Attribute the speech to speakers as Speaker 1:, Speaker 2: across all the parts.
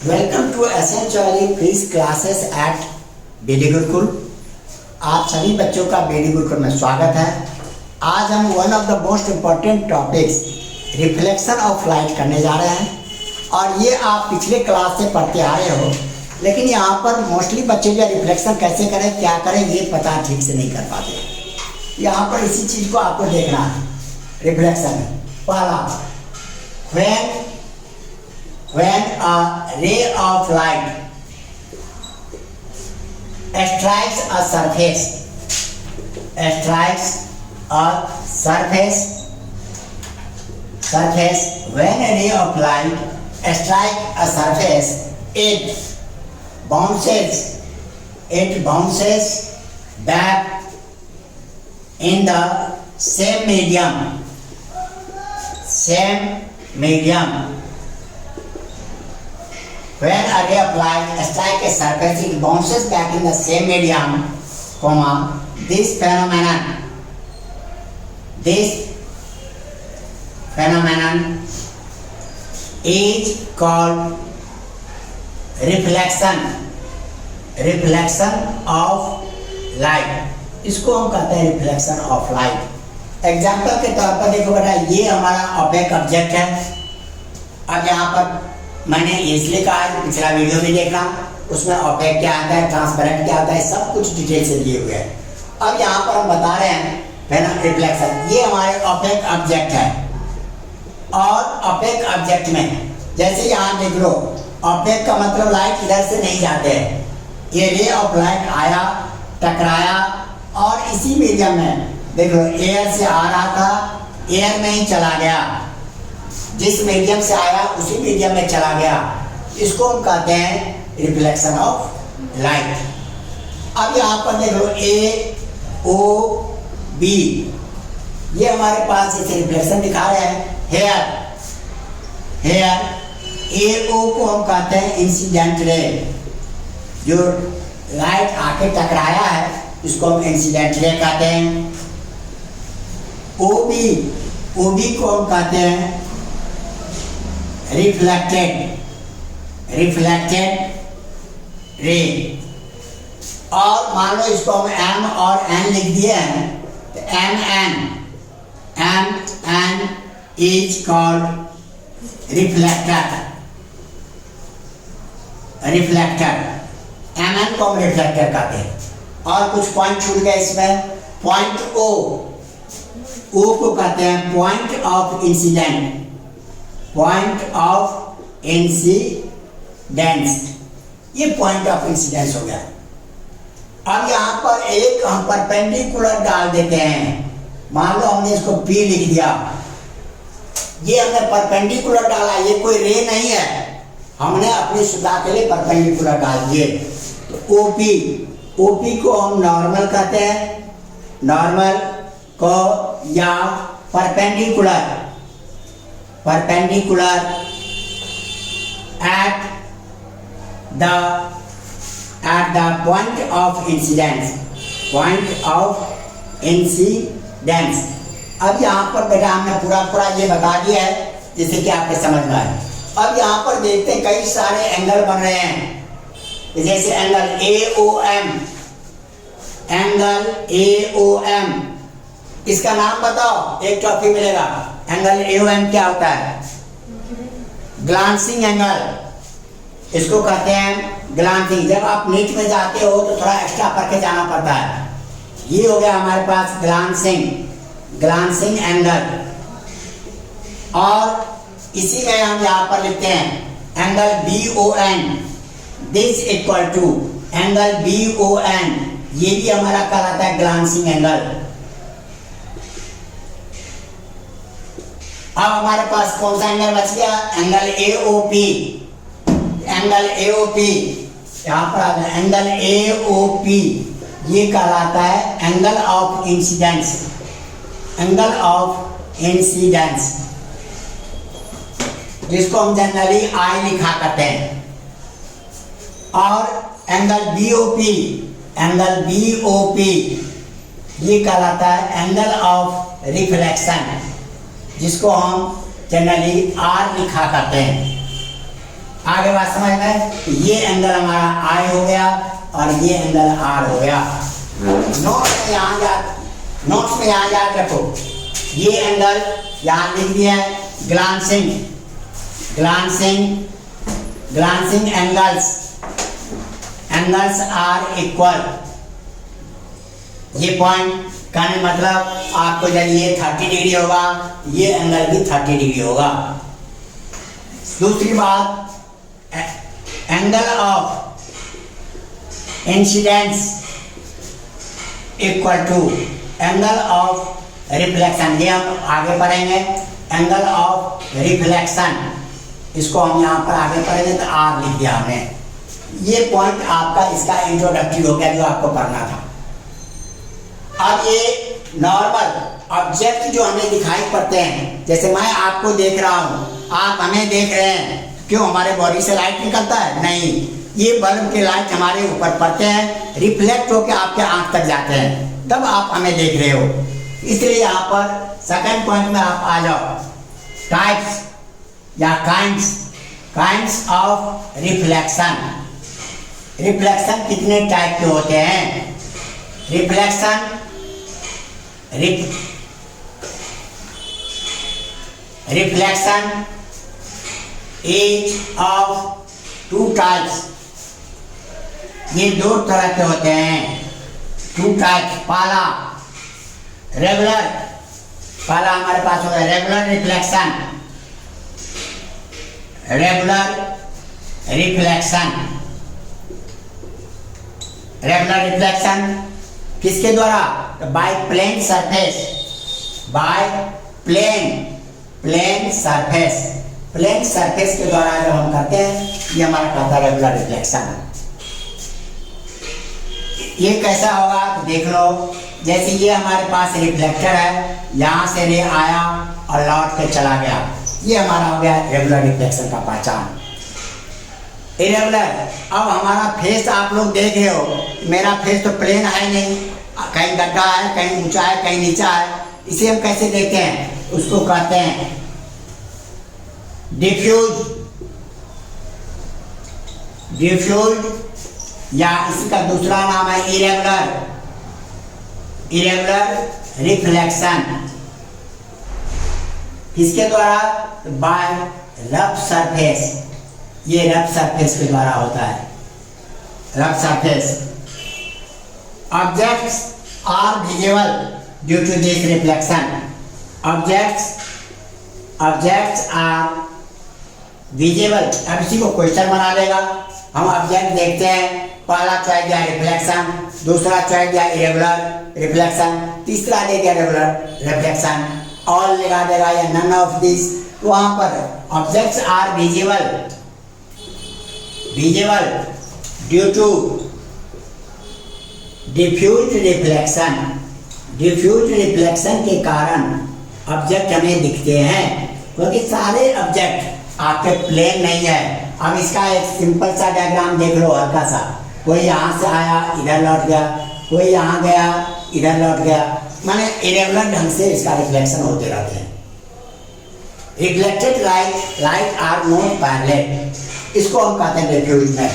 Speaker 1: Welcome to essentially physics classes at BD Gurukul. आप सभी बच्चों का बीडी गुरुकुल में स्वागत है। आज हम one of the most important topics reflection of light करने जा रहे हैं। और ये आप पिछले क्लास से पढ़ते आ रहे हो, लेकिन यहाँ पर मोस्टली बच्चे जो रिफ्लेक्शन कैसे करें, क्या करें, ये पता ठीक से नहीं कर पाते। यहाँ पर इसी चीज़ को आपको देखना है। रिफ्लेक्शन पहला, when a ray of light strikes a surface when a ray of light strikes a surface, it bounces back in the same medium when a ray of light strikes a surface, it bounces back in the same medium, this phenomenon is called reflection of light। इसको हम कहते हैं reflection of light. Example के तौर पर देखो बेटा, ये हमारा ऑपेक ऑब्जेक्ट है। अब यहाँ पर मैंने इसलिए कहा है, पिछला वीडियो भी देखा, उसमें ऑपेक क्या आता है, ट्रांसपेरेंट क्या आता है, सब कुछ डिटेल से दिए हुए हैं। अब यहाँ पर हम बता रहे हैं ना रिफ्लेक्शन। ये हमारे ऑपेक ऑब्जेक्ट है और ऑपेक ऑब्जेक्ट में जैसे यहाँ देख लो, ऑपेक का मतलब लाइट इधर से नहीं जाते हैं। ये रे ऑफ लाइट आया, टकराया और इसी मीडियम में देख लो एयर से आ रहा था, एयर में ही चला गया। जिस मीडियम से आया उसी मीडियम में चला गया। इसको हम कहते हैं रिफ्लेक्शन ऑफ लाइट। अब यहाँ पर देख लो ए ओ बी, ये हमारे पास इसे रिफ्लेक्शन दिखा रहे हैं। हेयर ए ओ को हम कहते हैं इंसिडेंट रे, जो लाइट आके टकराया है इसको हम इंसिडेंट रे कहते हैं। ओ बी को हम कहते हैं रिफ्लेक्टेड रे। और मान लो इसको हम एम और एन लिख दिए हैं, तो M N is called reflector. M N को हम रिफ्लेक्टर कहते हैं। और कुछ पॉइंट छूट गए इसमें। पॉइंट ओ को कहते हैं पॉइंट ऑफ इंसिडेंस। ये पॉइंट ऑफ इंसिडेंस हो गया। अब यहाँ पर एक हम परपेंडिकुलर डाल देते हैं। मान लो हमने इसको P लिख दिया, ये हमने परपेंडिकुलर डाला, ये कोई रे नहीं है, हमने अपनी सुविधा के लिए परपेंडिकुलर डाल दिए। तो OP को हम नॉर्मल कहते हैं, नॉर्मल को या perpendicular at the point of incidence। अब यहाँ पर बेटा हमने पूरा ये बता दिया है जिससे कि आपके समझ में आए। अब यहाँ पर देखते हैं कई सारे एंगल बन रहे हैं, जैसे एंगल AOM। इसका नाम बताओ, एक टॉपिक मिलेगा। एंगल AOM क्या होता है? ग्लांसिंग एंगल, इसको कहते हैं ग्लांसिंग। जब आप नीच में जाते हो तो थोड़ा एक्स्ट्रा करके जाना पड़ता है। ये हो गया हमारे पास ग्लांसिंग एंगल। और इसी में हम यहाँ पर लिखते हैं angle BON, this equal to angle BON। ये भी हमारा कहलाता है ग्लांसिंग एंगल। अब हमारे पास कौन सा एंगल बच गया? Angle AOP। यहाँ पर एंगल AOP ये कहलाता है एंगल ऑफ इंसिडेंस, जिसको हम जनरली I लिखा करते हैं। और एंगल BOP ये कहलाता है एंगल ऑफ रिफ्लेक्शन, जिसको हम जनरली R लिखा करते हैं। आगे बात समझ में, ये एंगल हमारा आई हो गया और ये एंगल आर हो गया। नोट्स में यहाँ याद रखो, ये एंगल यहाँ लिख दिया है, ग्लांसिंग एंगल्स आर इक्वल। ये पॉइंट कहने मतलब आपको जब ये 30 डिग्री होगा, ये एंगल भी 30 डिग्री होगा। दूसरी बात, angle of incidence equal to angle of reflection. ये हम आगे पढ़ेंगे, एंगल ऑफ रिफ्लेक्शन, इसको हम यहाँ पर आगे पढ़ेंगे तो आर लिख दिया हमने। ये पॉइंट आपका इसका इंट्रोडक्टरी हो गया जो आपको पढ़ना था। अब ये नॉर्मल ऑब्जेक्ट जो हमें दिखाई पड़ते हैं, जैसे मैं आपको देख रहा हूँ, आप हमें देख रहे हैं, क्यों हमारे बॉडी से लाइट निकलता है? नहीं, ये बल्ब के लाइट हमारे ऊपर पड़ते हैं, रिफ्लेक्ट होकर आपके आंख तक जाते हैं, तब आप हमें देख रहे हो। इसलिए यहाँ पर सेकंड पॉइंट में आप आ जाओ, टाइप्स या काइंड्स ऑफ रिफ्लेक्शन। रिफ्लेक्शन कितने टाइप के होते हैं? Reflection is of two types. ये दो तरह के होते हैं, टू टाइप्स। पहला हमारे पास होगा रेगुलर रिफ्लेक्शन किसके द्वारा? बाय प्लेन सरफेस के द्वारा जब हम करते हैं, ये हमारा कहता है रेगुलर रिफ्लेक्शन। ये कैसा होगा तो देख लो, जैसे ये हमारे पास रिफ्लेक्टर है, यहाँ से रे आया और लौट के चला गया, ये हमारा हो गया रेगुलर रिफ्लेक्शन का पहचान। इरेगुलर, अब हमारा फेस आप लोग देख रहे हो, मेरा फेस तो प्लेन है नहीं, कहीं गड्ढा है, कहीं ऊंचा है, कहीं नीचा है, इसे हम कैसे देखते हैं? उसको कहते हैं डिफ्यूज, या इसका दूसरा नाम है इरेगुलर रिफ्लेक्शन। किसके द्वारा? By rough surface. ये रफ सरफेस के द्वारा होता है, rough surface. Objects are visible due to this reflection. Objects are visible. अब इसी को क्वेश्चन बना देगा। हम ऑब्जेक्ट देखते हैं, पहला चॉइस दिया रिफ्लेक्शन, दूसरा चॉइस दिया इरेगुलर रिफ्लेक्शन, तीसरा दे दिया रेगुलर रिफ्लेक्शन, ऑल लगा देगा या नन ऑफ दिस। तो वहां पर objects are visible due to diffuse reflection के कारण ऑब्जेक्ट हमें दिखते हैं, क्योंकि सारे ऑब्जेक्ट आपके प्लेन नहीं है। अब इसका एक सिंपल सा डायग्राम देख लो, हल्का सा। कोई यहाँ से आया, इधर लौट गया, कोई यहाँ गया, इधर लौट गया, माने इरेगुलर ढंग से इसका रिफ्लेक्शन होते रहते हैं। Reflected light are not parallel, इसको हम कहते हैं डिफ्यूज में।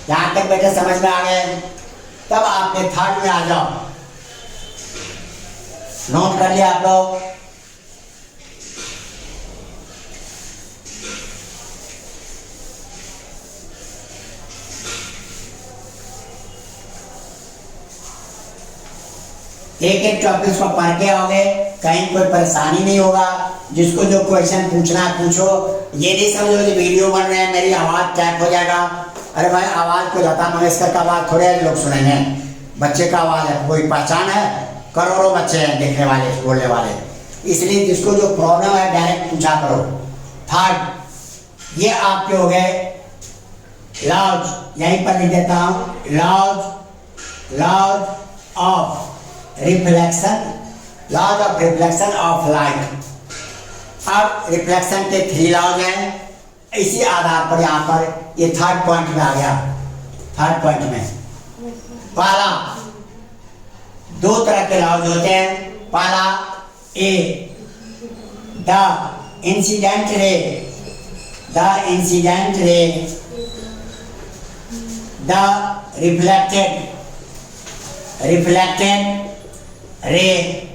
Speaker 1: यहाँ तक बेटे समझ में आ गए? तब आपके थर्ड में आ जाओ, नोट कर लिया आप लोग। एक टॉपिक को पढ़ के आओगे, कहीं कोई परेशानी नहीं होगा। जिसको जो क्वेश्चन पूछना पूछो, ये नहीं समझो कि वीडियो बन रहे हैं मेरी आवाज टैप हो जाएगा। अरे भाई, आवाज को लता मंगेशकर का आवाज थोड़े लोग सुनेंगे, बच्चे का आवाज है, कोई पहचान है? करोड़ों बच्चे हैं देखने वाले, बोलने वाले। इसलिए जिसको जो प्रॉब्लम है डायरेक्ट पूछा करो। थर्ड, ये आपके हो गए लॉज, यहीं पर लिख देता हूं, laws of reflection of light. अब रिफ्लेक्शन के 3 लॉज हैं, इसी आधार पर यहाँ पर ये थर्ड पॉइंट में आ गया। थर्ड पॉइंट में पहला, 2 तरह के लॉज होते हैं। पहला, the incident ray the incident ray, the reflected ray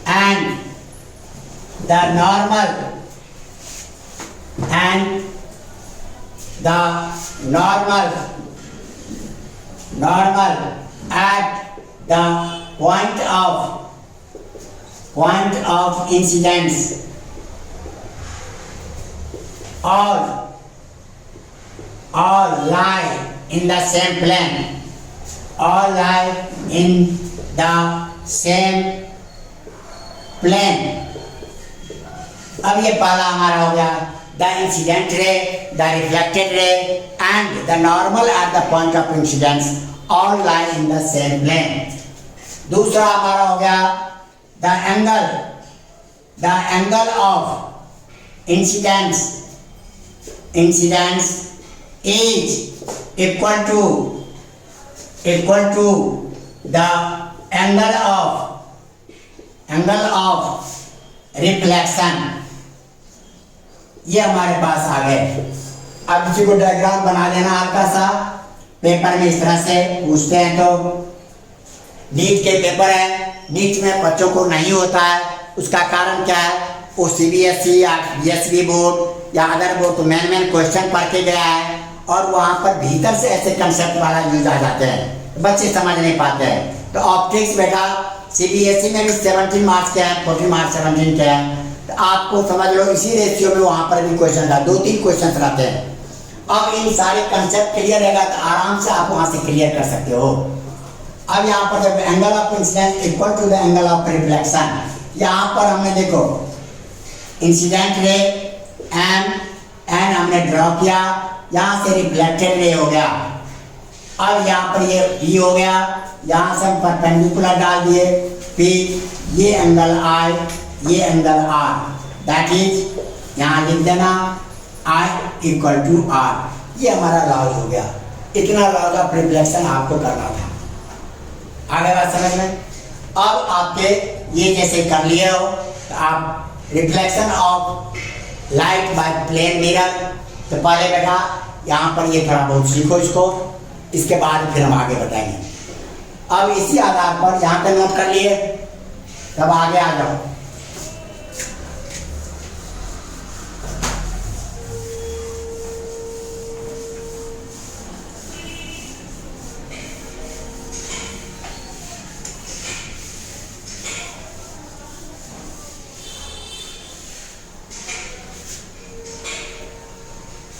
Speaker 1: and the normal at the point of incidence all lie in the same plane, all lie in the same plane. अब ये पहला हमारा हो गया the incident ray, the reflected ray and the normal at the point of incidence all lie in the same plane. दूसरा हमारा हो गया the angle of incidence is equal to the angle of reflection. ये हमारे पास आ गए। अब किसी को डायग्राम बना लेना हल्का सा, पेपर में इस तरह से पूछते हैं तो नीट के पेपर है, नीट में बच्चों को नहीं होता है, उसका कारण क्या है? वो सीबीएसई या बीएसई बोर्ड या अदर बोर्ड तो मेन क्वेश्चन पढ़ के गया है और वहाँ पर भीतर से ऐसे कंसेप्ट वाला यूज आ जाते हैं, बच्चे समझ नहीं पाते हैं। तो ऑप्टिक्स बेटा सीबीएसई में भी 17 मार्क्स के हैं, 14 मार्क्स 17 के हैं, तो आपको समझ लो इसी रेशियो में वहाँ पर भी क्वेश्चन था, 2-3 क्वेश्चन रहते हैं। अब इन सारे कंसेप्ट क्लियर रहेगा तो आराम से आप वहाँ से क्लियर कर सकते हो। अब यहाँ पर जब angle of incidence equal to the angle of reflection, यहाँ पर हमने देखो इंसिडेंट रे एन हमने ड्रॉ किया, यहाँ से रिफ्लेक्टेड रे हो गया। अब यहाँ पर ये P हो गया, यहाँ से हम परपेंडिकुलर डाल दिए P, ये एंगल I, ये एंगल R, दैट इज यहाँ लिख देना I इक्वल टू R। ये हमारा लॉज हो गया। इतना लॉज ऑफ रिफ्लेक्शन आपको करना था। आगे बात समझ में? अब आपके ये जैसे कर लिए हो तो आप reflection of light by plane mirror, तो पहले बेटा यहाँ पर ये थोड़ा बहुत सीखो इसको, इसके बाद फिर हम आगे बताएंगे। अब इसी आधार पर यहाँ पे नोट कर लिए, तब आगे आ जाओ।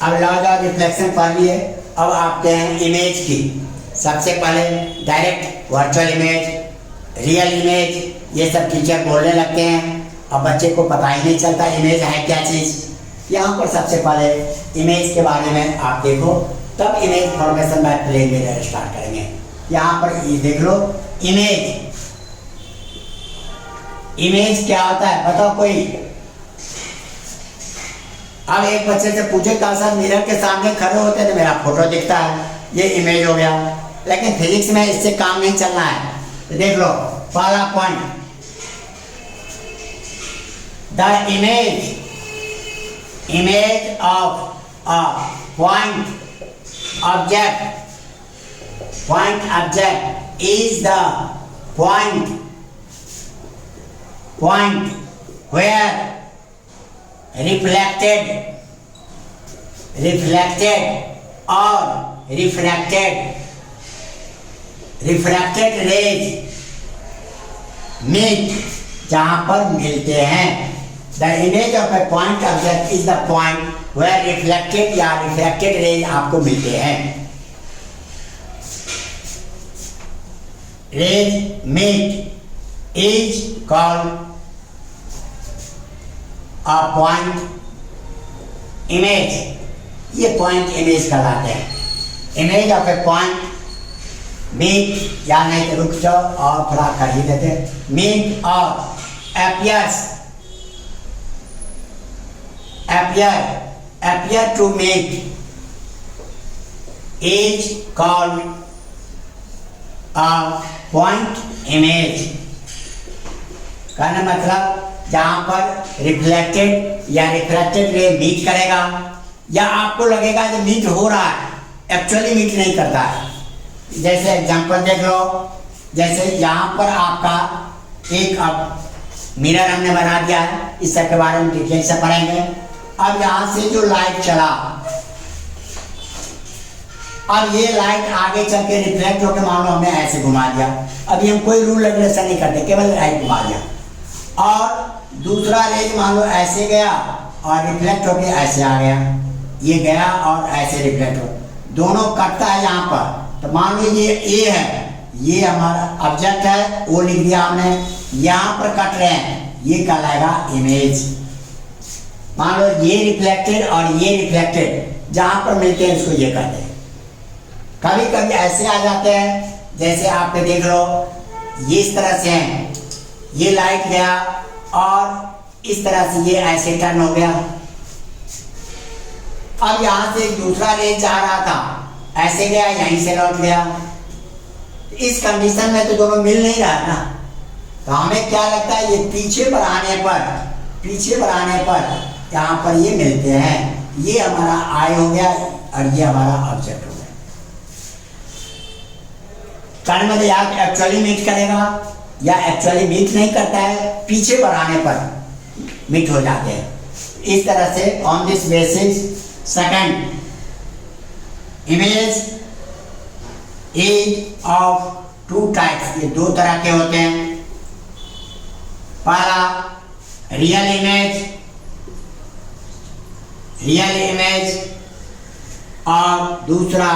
Speaker 1: अब लॉज ऑफ रिफ्लेक्शन पढ़ लिए। अब आपके हैं इमेज की। सबसे पहले direct virtual image, real image, ये सब टीचर बोलने लगते हैं और बच्चे को पता ही नहीं चलता इमेज है क्या चीज़। यहाँ पर सबसे पहले इमेज के बारे में आप देखो, तब image formation by plane mirror start करेंगे। यहाँ पर ये देख लो इमेज क्या होता है बताओ कोई। अब एक बच्चे से पूछे कहा सर मिरर के सामने खड़े होते हैं तो मेरा फोटो दिखता है, ये इमेज हो गया। लेकिन फिजिक्स में इससे काम नहीं चलना है। तो देख लो पहला point, the image of a point object is the point where reflected or refracted rays meet, जहां पर मिलते हैं। The image of a point object is the point where reflected या refracted rays आपको मिलते हैं। Rays meet is called a point image। ये point image कहलाते हैं। Image of a point meet, या नहीं तो रुक जाओ और थोड़ा कर ही देते, meet और appear to meet is called a point image। कहने मतलब जहाँ पर रिफ्लेक्टेड या रिफ्रैक्टेड रे मीट करेगा, या आपको लगेगा कि मीट हो रहा है, एक्चुअली मीट नहीं करता है। जैसे एग्जांपल देख लो, जैसे यहाँ पर आपका एक अब मिरर हमने बना दिया है, इस सब के बारे में डिटेल से पढ़ेंगे। अब यहाँ से जो लाइट चला, अब ये लाइट आगे चल के रिफ्लेक्ट होकर मान लो हमने ऐसे घुमा दिया। अभी हम कोई रूल रेगुलेशन नहीं करते, केवल लाइट घुमा दिया। और दूसरा रेज मान लो ऐसे गया और रिफ्लेक्ट होके ऐसे आ गया, ये गया और ऐसे रिफ्लेक्ट हो, दोनों कटता है यहाँ पर। तो मान लो ये ए है, ये हमारा ऑब्जेक्ट है, वो लिख दिया हमने, यहाँ पर कट रहे हैं, ये कहलाएगा इमेज। मान लो ये रिफ्लेक्टेड और ये रिफ्लेक्टेड जहाँ पर मिलते हैं इसको ये कहते हैं। कभी कभी ऐसे आ जाते हैं, जैसे आप देख लो ये इस तरह से है, ये लाइट गया और इस तरह से ये ऐसे टर्न हो गया। अब यहाँ से एक दूसरा रेंज जा रहा था, ऐसे गया, यहीं से लौट गया। इस कंडीशन में तो दोनों मिल नहीं रहा ना, तो हमें क्या लगता है, ये पीछे बढ़ाने पर यहाँ पर ये मिलते हैं। ये हमारा आई हो गया और ये हमारा ऑब्जेक्ट हो गया। कर्म में या एक्चुअली मीट करेगा या एक्चुअली मीट नहीं करता है, पीछे बढ़ाने पर मीट हो जाते हैं। इस तरह से on this basis second image is of two types, ये दो तरह के होते हैं। पहला रियल इमेज और दूसरा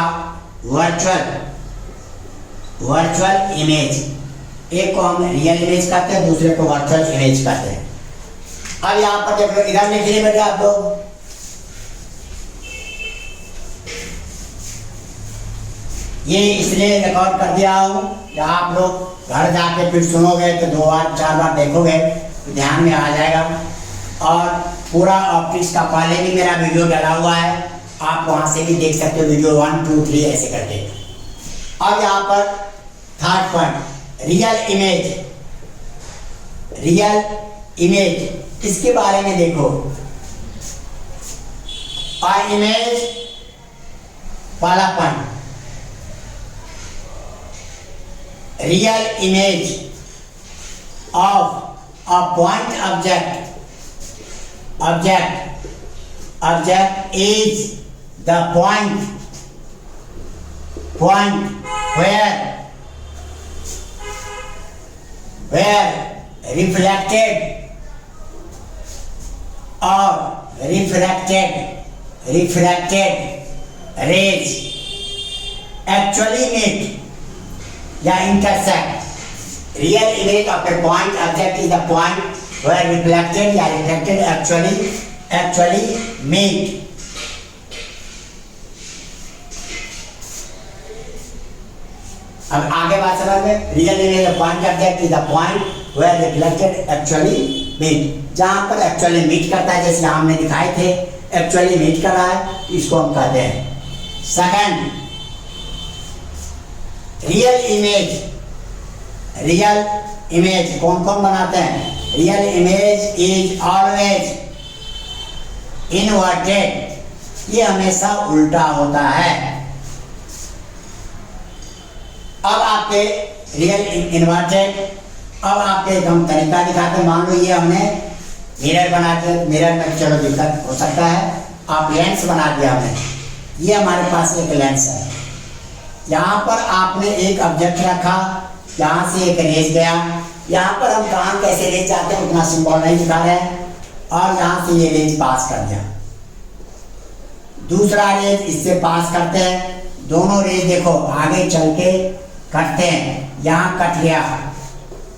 Speaker 1: वर्चुअल इमेज। एक को हम रियल इमेज कहते हैं, दूसरे को वर्चुअल इमेज कहते हैं। अब यहाँ पर देखो, इधर लिख लिए बेटे आप लोग, ये इसलिए रिकॉर्ड कर दिया हूँ कि आप लोग घर जाके फिर सुनोगे तो 2 बार 4 बार देखोगे तो ध्यान में आ जाएगा। और पूरा ऑप्टिक्स का पहले भी मेरा वीडियो डाला हुआ है, आप वहाँ से भी देख सकते हो, वीडियो 1, 2, 3 ऐसे करके। अब यहाँ पर थर्ड पॉइंट रियल इमेज, इसके बारे में देखो। इमेज पहला point, real image of a point object is the point where reflected rays actually meet या intersect. Real image of a point object is the point where reflected या reflected actually meet. अब आगे बात समझ में, real image of point object is the point where reflected actually meet, जहां पर actually meet करता है, जैसे हमने दिखाए थे एक्चुअली मीट कर रहा है, इसको हम कहते हैं। सेकंड रियल इमेज कौन कौन बनाते हैं? Real image is always inverted, ये हमेशा उल्टा होता है। अब आपके रियल इन्वर्टेड, अब आपके हम तरीका दिखाते हैं। मान लो ये हमने मिरर बना के, मिरर में चलो दिक्कत हो सकता है, आप लेंस बना दिया हमने, ये हमारे पास एक लेंस है। यहाँ पर आपने एक ऑब्जेक्ट रखा, यहाँ से एक रेज गया, यहाँ पर हम कहाँ कैसे रेज जाते हैं उतना सिंबल नहीं दिखा रहे हैं, और यहाँ से ये रेज पास कर दिया, दूसरा रेज इससे पास करते हैं, दोनों रेज देखो आगे चल के कटते हैं, यहाँ कट गया,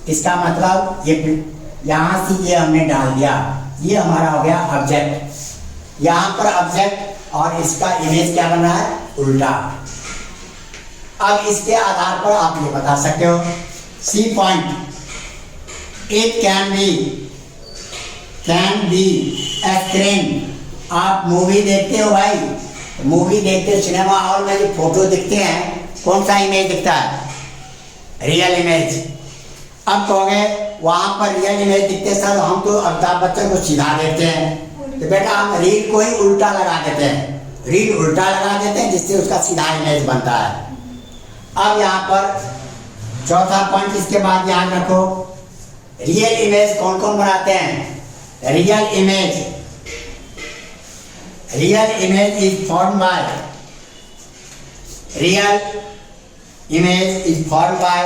Speaker 1: इसका मतलब ये यहाँ से ये हमने डाल दिया, ये हमारा हो गया ऑब्जेक्ट। यहाँ पर ऑब्जेक्ट और इसका इमेज क्या बना है? उल्टा। अब इसके आधार पर आप ये बता सकते हो, C point, it can be a screen. आप मूवी देखते हो भाई, मूवी देखते सिनेमा हॉल में जो फोटो दिखते हैं, कौन सा इमेज दिखता है? Real image. अब कहोगे वहां पर रियल इमेज दिखते सर, हम तो अमिताभ बच्चन को सीधा देखते हैं। तो बेटा हम रील को ही उल्टा लगा देते हैं, रील उल्टा लगा देते हैं जिससे उसका सीधा इमेज बनता है। अब यहाँ पर चौथा पॉइंट इसके बाद ध्यान रखो, रियल इमेज कौन कौन बनाते हैं। Real image is form by, real image is form by,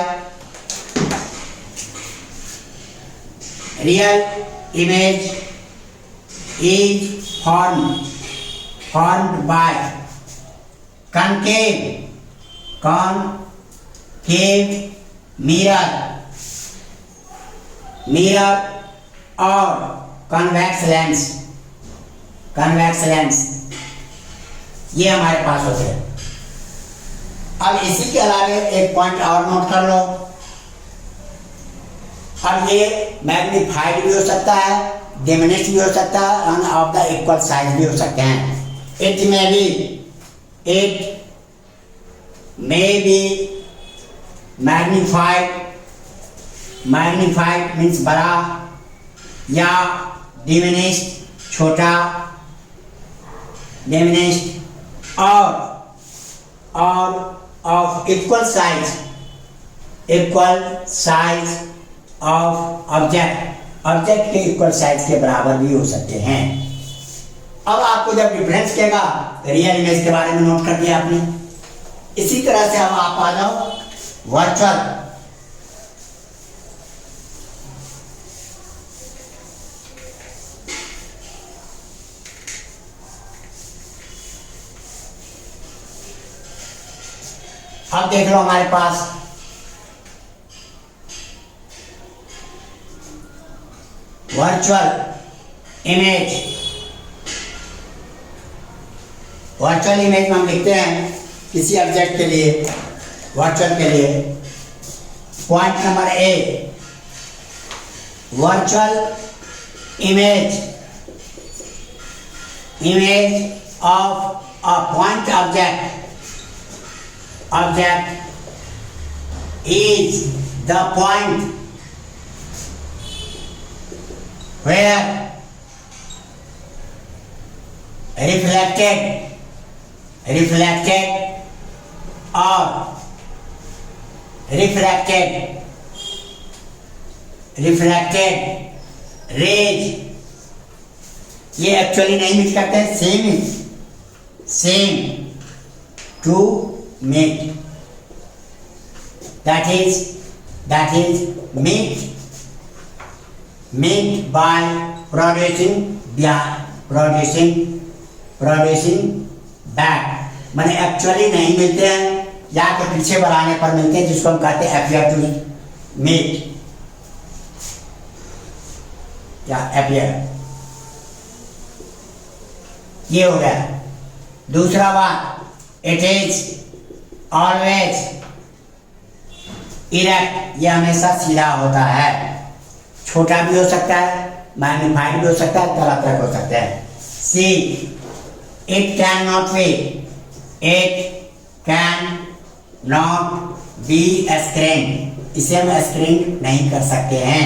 Speaker 1: real image is formed by concave mirror और convex lens ये हमारे पास होते हैं। अब इसी के अलावे एक पॉइंट और नोट कर लो, अब ये मैग्नीफाइड भी हो सकता है, डिमिनिश भी हो सकता है और ऑफ द इक्वल साइज भी हो सकते हैं। It may be magnified means बड़ा, या diminished छोटा, diminished और of equal size of object के इक्वल साइज के बराबर भी हो सकते हैं। अब आपको जब डिफरेंस कहेगा रियल इमेज के बारे में नोट कर दिया आपने। इसी तरह से अब आप आ जाओ वर्चुअल। अब देख लो हमारे पास वर्चुअल इमेज में हम लिखते हैं किसी ऑब्जेक्ट के लिए, वर्चुअल के लिए, point number A, virtual image of a point object is the point where reflected rays, ये एक्चुअली नहीं मिक्स करते हैं, same to meet, that is meet by producing back, माने एक्चुअली नहीं मिलते हैं या तो पीछे बढ़ाने पर मिलते हैं, जिसको हम कहते हैं appear to meet या appear। ये हो गया। दूसरा बात, it is always erect, ये हमेशा सीधा होता है, छोटा भी हो सकता है, मैग्नीफाइड भी हो सकता है, तरह तरह हो सकता है। सी, it cannot be screened, इसे हम स्क्रीन नहीं कर सकते हैं।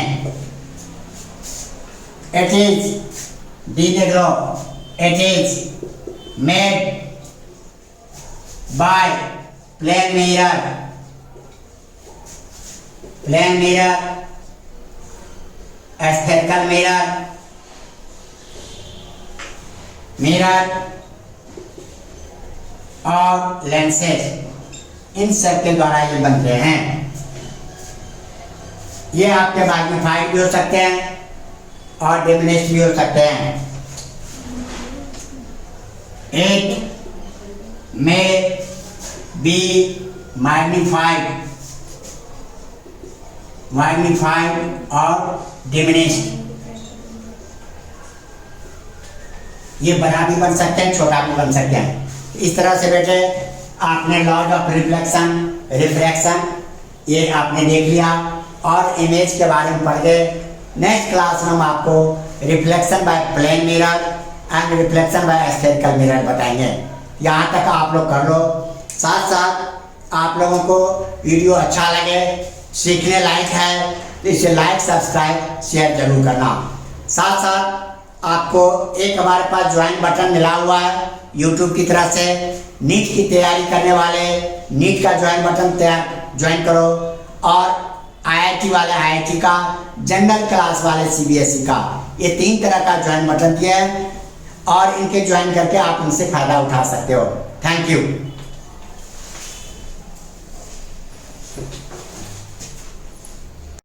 Speaker 1: it is, डी देख लो, it is made by plane mirror, spherical mirror और lenses, इन सब के द्वारा ये बनते हैं। ये आपके मैग्नीफाइड भी हो सकते हैं और डिमिनिश भी हो सकते हैं। It may be magnified और diminished, ये बड़ा भी बन सकते हैं, छोटा भी बन सकते हैं। इस तरह से बेटे आपने लॉज ऑफ रिफ्रैक्शन ये आपने देख लिया और इमेज के बारे में पढ़ गए। नेक्स्ट क्लास में हम आपको reflection by plane mirror and reflection by spherical mirror बताएंगे। यहाँ तक आप लोग कर लो। साथ साथ आप लोगों को वीडियो अच्छा लगे, सीखने लायक है तो इसे लाइक सब्सक्राइब शेयर जरूर करना। साथ साथ आपको एक हमारे पास ज्वाइन बटन मिला हुआ है यूट्यूब की तरफ से। नीट की तैयारी करने वाले नीट का ज्वाइन बटन ज्वाइन करो, और IIT वाले IIT का, जनरल क्लास वाले CBSE का, ये 3 तरह का ज्वाइन बटन दिया है और इनके ज्वाइन करके आप इनसे फायदा उठा सकते हो। Thank you.